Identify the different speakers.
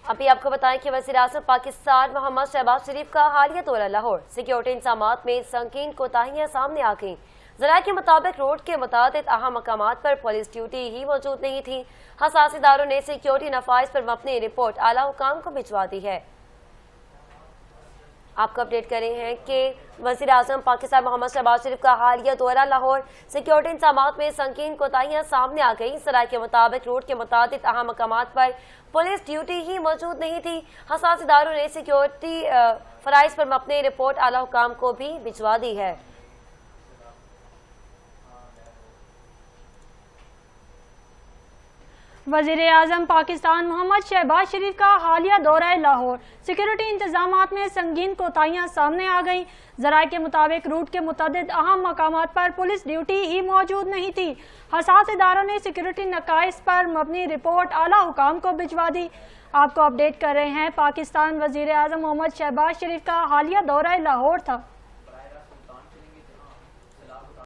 Speaker 1: अभी आपको बताएं कि वज़ीर-ए-आज़म पाकिस्तान मोहम्मद शहबाज शरीफ का हालिया दौरा लाहौर। सिक्योरिटी इंतजामात में संगीन कोताहियां सामने आ गईं। ज़राए के मुताबिक रोड के मुताबिक अहम मकामात पर पुलिस ड्यूटी ही मौजूद नहीं थी। हसास इदारों ने सिक्योरिटी नफाइज पर मबनी रिपोर्ट आला हुकाम को भिजवा दी है। आपको अपडेट करें हैं कि वज़ीर-ए-आज़म पाकिस्तान मोहम्मद शहबाज शरीफ का हालिया दौरा लाहौर। सिक्योरिटी इंतजामात में संगीन कोताहियां सामने आ गई। ज़राए के मुताबिक रोड के मुताबिक अहम मकामात पर पुलिस ड्यूटी ही मौजूद नहीं थी। हसास इदारों ने सिक्योरिटी फराइज पर मबनी रिपोर्ट आला हुकाम को भी भिजवा दी है।
Speaker 2: वज़ीर-ए-आज़म पाकिस्तान मोहम्मद शहबाज शरीफ का हालिया दौरा लाहौर। सिक्योरिटी इंतजामात में संगीन कोताहियां सामने आ गईं। ज़राए के मुताबिक रूट के मुतअद्दिद अहम मकामात पर पुलिस ड्यूटी ही मौजूद नहीं थी। हसास इदारों ने सिक्योरिटी नकाइस पर मबनी रिपोर्ट आला हुकाम को भिजवा दी। आपको अपडेट कर रहे हैं, पाकिस्तान वज़ीर-ए-आज़म मोहम्मद शहबाज शरीफ का हालिया दौरा लाहौर था।